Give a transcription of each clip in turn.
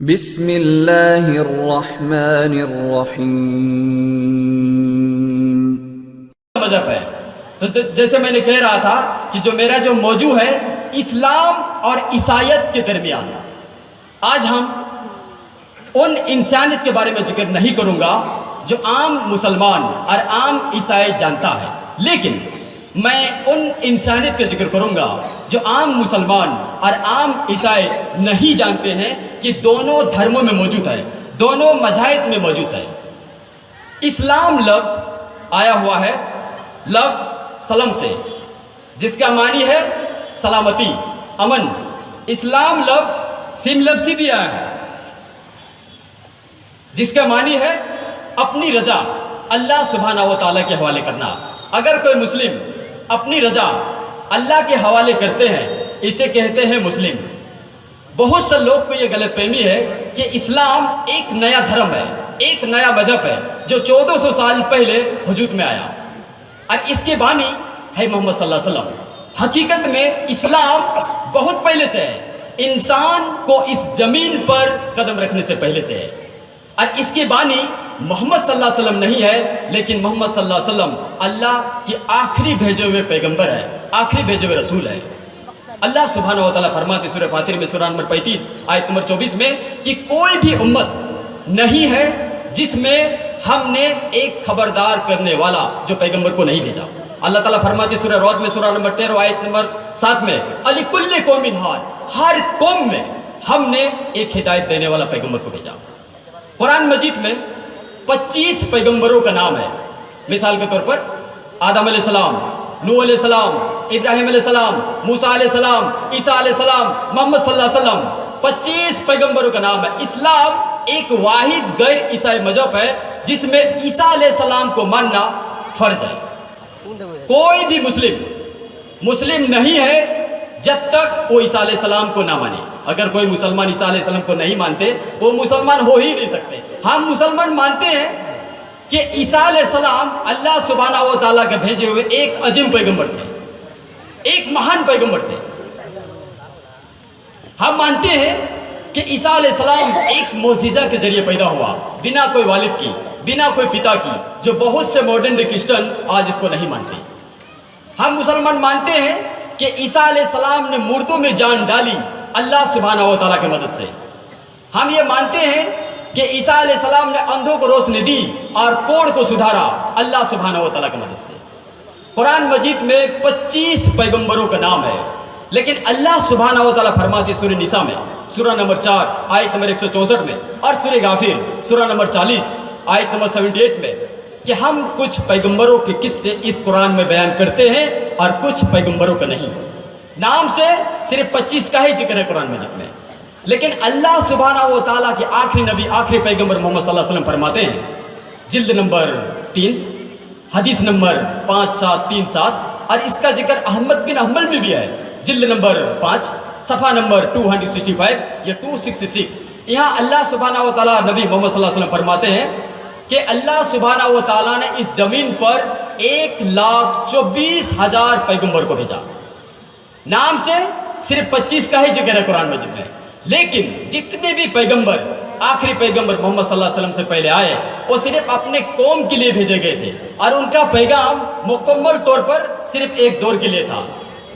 بسم اللہ الرحمن الرحیم۔ مذہب ہے تو جیسے میں نے کہہ رہا تھا کہ جو میرا جو موضوع ہے اسلام اور عیسائیت کے درمیان، آج ہم ان انسانیت کے بارے میں ذکر نہیں کروں گا جو عام مسلمان اور عام عیسائی جانتا ہے، لیکن میں ان انسانیت کا ذکر کروں گا جو عام مسلمان اور عام عیسائی نہیں جانتے ہیں کہ دونوں دھرموں میں موجود ہے، دونوں مذاہب میں موجود ہے۔ اسلام لفظ آیا ہوا ہے لفظ سلم سے، جس کا معنی ہے سلامتی، امن۔ اسلام لفظ سم لفظ سے بھی آیا ہے، جس کا معنی ہے اپنی رضا اللہ سبحانہ و تعالیٰ کے حوالے کرنا۔ اگر کوئی مسلم اپنی رضا اللہ کے حوالے کرتے ہیں، اسے کہتے ہیں مسلم۔ بہت سے لوگ کو یہ غلط فہمی ہے کہ اسلام ایک نیا دھرم ہے، ایک نیا مذہب ہے جو 1400 سال پہلے وجود میں آیا، اور اس کے بانی ہے محمد صلی اللہ علیہ وسلم۔ حقیقت میں اسلام بہت پہلے سے ہے، انسان کو اس زمین پر قدم رکھنے سے پہلے سے ہے، اور اس کے بانی محمد صلی اللہ علیہ وسلم نہیں ہے، لیکن محمد صلی اللہ علیہ وسلم اللہ کی آخری بھیجے ہوئے پیغمبر ہے، آخری بھیجے ہوئے رسول ہے۔ اللہ سبحانہ و تعالیٰ فرماتے سورہ فاتر میں سورہ نمبر 35 آیت نمبر 24 میں کہ کوئی بھی امت نہیں ہے جس میں ہم نے ایک خبردار کرنے والا جو پیغمبر کو نہیں بھیجا۔ اللہ تعالیٰ فرماتے سورہ رعد میں سورہ نمبر 13 آیت نمبر 7 میں لِکُلِّ قَوْمٍ ہَادٍ، ہر قوم میں ہم نے ایک ہدایت دینے والا پیغمبر کو بھیجا۔ قرآن مجید میں 25 پیغمبروں کا نام ہے۔ مثال کے طور پر آدم علیہ السلام، نوح علیہ السلام، ابراہیم علیہ السلام، موسیٰ علیہ السلام، عیسیٰ علیہ السلام، محمد صلی اللہ علیہ وسلم، 25 پیغمبروں کا نام ہے۔ اسلام ایک واحد غیر عیسائی مذہب ہے جس میں عیسیٰ علیہ السلام کو ماننا فرض ہے۔ کوئی بھی مسلم نہیں ہے جب تک وہ عیسیٰ علیہ السلام کو نہ مانے۔ اگر کوئی مسلمان عیسیٰ علیہ السلام کو نہیں مانتے وہ مسلمان ہو ہی نہیں سکتے۔ ہم مسلمان مانتے ہیں کہ عیسیٰ علیہ السلام اللہ سبحانہ و تعالیٰ کے بھیجے ہوئے ایک عظیم پیغمبر تھے، ایک مہان پیغمبر تھے۔ ہم مانتے ہیں کہ عیسیٰ علیہ السلام ایک معجزہ کے ذریعے پیدا ہوا، بنا کوئی والد کی، بنا کوئی پتا کی، جو بہت سے ماڈرن ڈے کرسچن آج اس کو نہیں مانتے۔ ہم مسلمان مانتے ہیں کہ عیسیٰ علیہ السلام نے مردوں میں جان ڈالی اللہ سبحانہ و تعالیٰ کی مدد سے۔ ہم یہ مانتے ہیں کہ عیسیٰ علیہ السلام نے اندھوں کو روشنی دی اور کوڑ کو سدھارا اللہ سبحانہ و تعالیٰ کی مدد سے۔ قرآن مجید میں 25 پیغمبروں کا نام ہے، لیکن اللہ سبحانہ و تعالیٰ فرماتے سورہ نساء میں سورہ نمبر 4 آیت نمبر 164 میں اور سورہ غافر سورہ نمبر 40 آیت نمبر 78 میں کہ ہم کچھ پیغمبروں کے قصے اس قرآن میں بیان کرتے ہیں اور کچھ پیغمبروں کا نہیں۔ نام سے صرف 25 کا ہی ذکر ہے قرآن مجید میں، لیکن اللہ سبحانہ و تعالیٰ کے آخری نبی، آخری پیغمبر محمد صلی اللہ علیہ وسلم فرماتے ہیں، جلد نمبر 3 حدیث نمبر 5737، اور اس کا ذکر احمد بن حنبل میں بھی ہے، جلد نمبر 5 صفحہ نمبر 265 یا 266۔ یہاں اللہ سبحانہ و تعالیٰ نبی محمد صلی اللہ علیہ وسلم فرماتے ہیں کہ اللہ سبحانہ و تعالیٰ نے اس زمین پر 1,24,000 پیغمبر کو بھیجا۔ نام سے صرف 25 کا ہی ذکر ہے قرآن مجید میں، لیکن جتنے بھی پیغمبر، آخری پیغمبر محمد صلی اللہ علیہ وسلم سے پہلے آئے، وہ صرف اپنے قوم کے لیے بھیجے گئے تھے، اور ان کا پیغام مکمل طور پر صرف ایک دور کے لیے تھا۔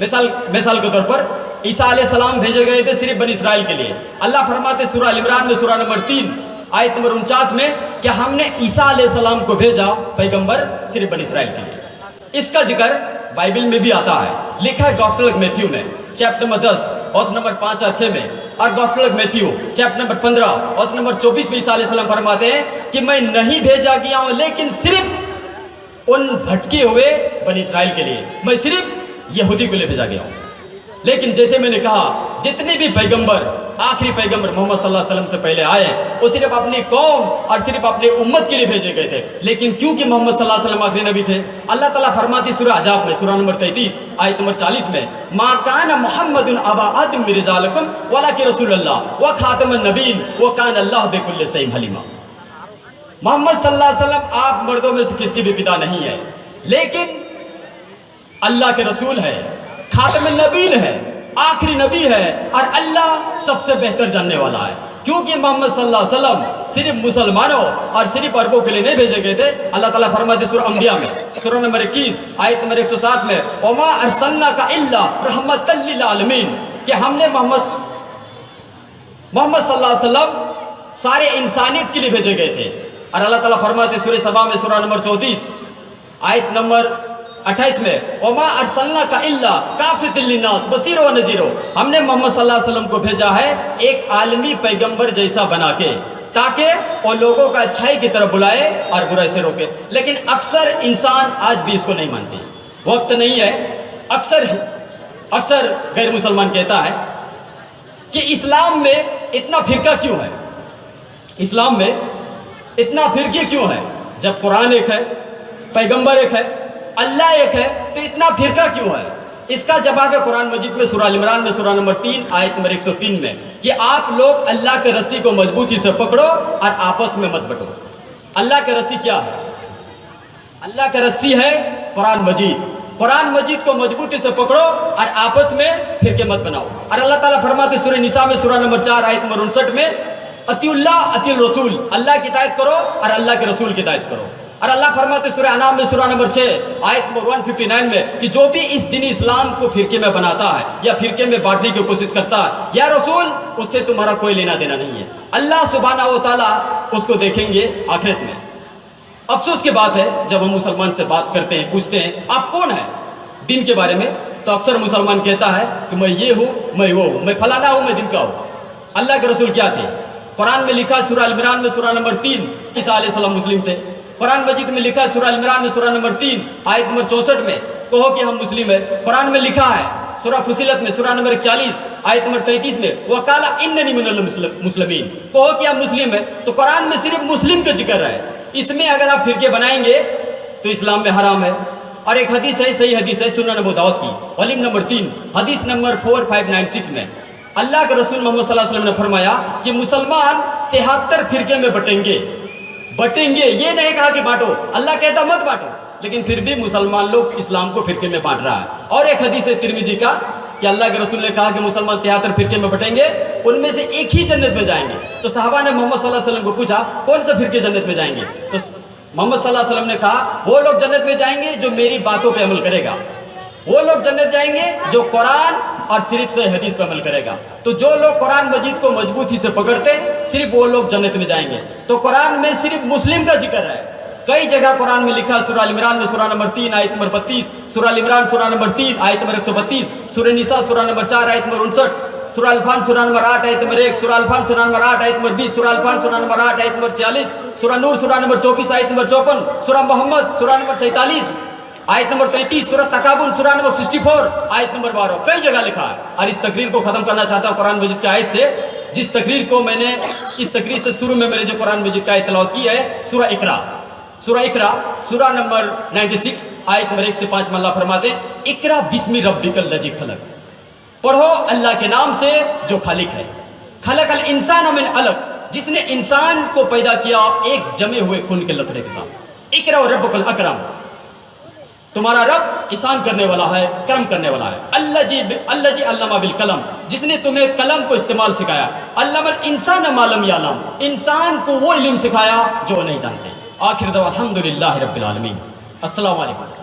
مثال کے طور پر عیسیٰ علیہ السلام بھیجے گئے تھے صرف بنی اسرائیل کے لیے۔ اللہ فرماتے سورہ ال عمران میں سورہ نمبر 3 آیت نمبر 49 میں کہ ہم نے عیسیٰ علیہ السلام کو بھیجا پیغمبر صرف بنی اسرائیل کے لیے۔ اس کا ذکر بائبل میں بھی آتا ہے، لکھا ہے گاسپل میتھیو میں چیپٹر نمبر 10 ورس نمبر 5 اور 6 میں، اور gospel Matthew chapter number 15 verse number 24 میں عیسیٰ علیہ السلام فرماتے ہیں کہ میں نہیں بھیجا گیا ہوں لیکن صرف ان بھٹکے ہوئے بنی اسرائیل کے لیے، میں صرف یہودی کے لیے بھیجا گیا ہوں۔ لیکن جیسے میں نے کہا جتنے بھی پیغمبر، آخری پیغمبر محمد صلی اللہ علیہ وسلم سے پہلے آئے وہ صرف اپنی قوم اور صرف اپنی امت کے لیے بھیجے گئے تھے، لیکن کیونکہ محمد صلی اللہ علیہ وسلم آخری نبی تھے، اللہ تعالیٰ فرماتی سورہ احزاب میں سورہ نمبر 33 آیت نمبر 40 میں ما کان محمد ابا آدم من رجالکم ولکن رسول اللہ وخاتم النبیین وکان اللہ بکل شیء علیما۔ محمد صلی اللہ علیہ وسلم آپ مردوں میں سے کسی کے بھی پتا نہیں ہے، لیکن اللہ کے رسول ہے، خاتم النبیین ہے، آخری نبی ہے، اور اللہ سب سے بہتر جاننے والا ہے۔ کیونکہ محمد صلی اللہ علیہ وسلم صرف مسلمانوں اور صرف عربوں کے لیے نہیں بھیجے گئے تھے. اللہ تعالیٰ فرماتے سورہ انبیاء میں سورہ نمبر 21 آیت نمبر 107 میں وما ارسلناک الا رحمۃ للعالمین کہ ہم نے محمد صلی اللہ علیہ وسلم سارے انسانیت کے لیے بھیجے گئے تھے. اور اللہ تعالیٰ فرماتے سورہ سبا میں سورہ نمبر 34 آیت نمبر 28 میں وما ارسلناک الا کافۃ للناس بصیر و نذیر ہم نے محمد صلی اللہ علیہ وسلم کو بھیجا ہے ایک عالمی پیغمبر جیسا بنا کے تاکہ وہ لوگوں کا اچھائی کی طرف بلائے اور برائی سے روکے. لیکن اکثر انسان آج بھی اس کو نہیں مانتے. وقت نہیں ہے. اکثر غیر مسلمان کہتا ہے کہ اسلام میں اتنا فرقہ کیوں ہے, اسلام میں اتنا فرقے کیوں ہے, جب قرآن ایک ہے, پیغمبر ایک ہے, اللہ ایک ہے, تو اتنا فرقہ کیوں ہے؟ اس کا جواب ہے قرآن مجید میں سورہ عمران میں سورہ نمبر 3 آیت نمبر 103 میں کہ آپ لوگ اللہ کے رسی کو مضبوطی سے پکڑو اور آپس میں مت بٹو. اللہ کے رسی کیا ہے؟ اللہ کے رسی ہے قرآن مجید. قرآن مجید کو مضبوطی سے پکڑو اور آپس میں فرقے مت بناؤ. اور اللہ تعالیٰ فرماتے سورہ نساء میں سورہ نمبر 4 آیت نمبر 59 میں اطیع اللہ اطیع الرسول اللہ کی اطاعت کرو اور اللہ کے رسول کی اطاعت کرو. اور اللہ فرماتے سورہ انعام میں سورہ نمبر 6 آیت نمبر 159 میں کہ جو بھی اس دین اسلام کو فرقے میں بناتا ہے یا فرقے میں بانٹنے کی کوشش کرتا ہے یا رسول اس سے تمہارا کوئی لینا دینا نہیں ہے. اللہ سبحانہ و تعالیٰ اس کو دیکھیں گے آخرت میں. افسوس کی بات ہے جب ہم مسلمان سے بات کرتے ہیں پوچھتے ہیں آپ کون ہیں دین کے بارے میں, تو اکثر مسلمان کہتا ہے کہ میں یہ ہوں, میں وہ ہوں, میں فلانا ہوں, میں دین کا ہوں. اللہ کے رسول کیا تھے؟ قرآن میں لکھا سورہ عمران میں سورہ نمبر 3 عیسیٰ علیہ السلام مسلم تھے. قرآن مجید میں لکھا سورہ عمران میں سورہ نمبر 3 آیت نمبر 64 میں کہو کہ ہم مسلم ہیں. قرآن میں لکھا ہے سورہ فصلت میں سورہ نمبر 41 آیت نمبر 33 میں وقال اننی من المسلمین کہو کہ ہم مسلم ہیں. تو قرآن میں صرف مسلم کا ذکر ہے. اس میں اگر آپ فرقے بنائیں گے تو اسلام میں حرام ہے. اور ایک حدیث ہے, صحیح حدیث ہے سنن ابو داؤد کی والیوم نمبر 3 حدیث نمبر 4596 میں اللہ کے رسول محمد صلی اللہ علیہ وسلم نے فرمایا کہ مسلمان 73 فرقے میں بٹیں گے. یہ نہیں کہا کہ بانٹو, اللہ کہتا مت بانٹو, لیکن پھر بھی مسلمان لوگ اسلام کو فرقے میں بانٹ رہا ہے. اور ایک حدیث ہے ترمذی کا کہ اللہ کے رسول نے کہا کہ مسلمان 73 فرقے میں بٹیں گے, ان میں سے ایک ہی جنت میں جائیں گے. تو صحابہ نے محمد صلی اللہ علیہ وسلم کو پوچھا کون سے فرقے جنت میں جائیں گے؟ تو محمد صلی اللہ علیہ وسلم نے کہا وہ لوگ جنت میں جائیں گے جو میری باتوں پہ عمل کرے گا, وہ لوگ جنت جائیں گے جو قرآن اور صرف سے حدیث پہ عمل کرے گا. تو جو لوگ قرآن مجید کو مضبوطی سے پکڑتے صرف وہ لوگ جنت میں جائیں گے. تو قرآن میں صرف مسلم کا ذکر ہے. کئی جگہ قرآن میں لکھا سورہ عمران میں سورہ نمبر 3 آیت نمبر 32, سورہ عمران سورہ نمبر 3 آیت نمبر 132, سورہ نساء سورہ نمبر 4 آیت نمبر 59, سورہ الفان سورہ نمبر 8 آیت نمبر 1, سورہ الفان سورہ نمبر 8 آیت نمبر 20, سورہ الفان سورہ نمبر 8 آیت نمبر 46, سورہ نور سورہ نمبر 24 آیت نمبر 54, سورہ محمد سورہ نمبر 47 آیت نمبر 33, سورہ تکابن سورہ نمبر 64 آیت نمبر 12. کئی جگہ لکھا ہے. اور اس تقریر کو ختم کرنا چاہتا ہوں قرآن مجید کی آیت سے, جس تقریر کو میں نے اس تقریر سے شروع میں جو قرآن مجید کا آیت تلاوت کی ہے سورہ اقرا سورہ نمبر 96 آیت نمبر 1 سے 5 میں اللہ فرماتے ہیں اقرا بسم ربک الذی خلق, پڑھو اللہ کے نام سے جو خالق ہے. خلق الانسان من علق, جس نے انسان کو پیدا کیا ایک جمے ہوئے خون کے لتڑے کے ساتھ. اقرا ربک الاکرم, تمہارا رب احسان کرنے والا ہے, کرم کرنے والا ہے. اللہ جی علامہ بالقلم, جس نے تمہیں قلم کو استعمال سکھایا. علم الانسان ما لم یعلم, انسان کو وہ علم سکھایا جو نہیں جانتے. آخر دعوانا الحمدللہ رب العالمین. السلام علیکم.